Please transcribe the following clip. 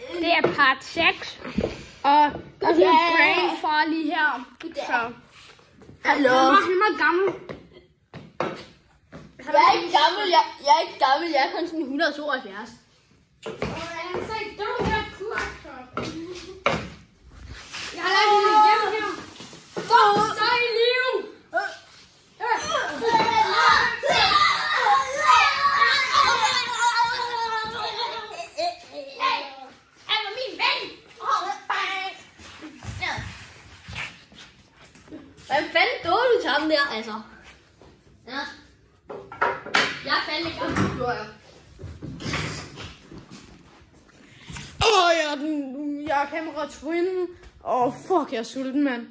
Det er part 6. Og der er sådan en grandfar lige her. Så. Hallo. Han er meget gammel. Jeg er ikke gammel, jeg er kun sådan 172. Han sagde, don't have cluster. Jeg har lagt hende igennem her. Så i liv. Han var min ven. Hvad fanden dårlig du til ham der, altså? Ja. Jeg faldt ikke op, det gjorde jeg. Jeg er kamera twin. Fuck, jeg er sulten, mand.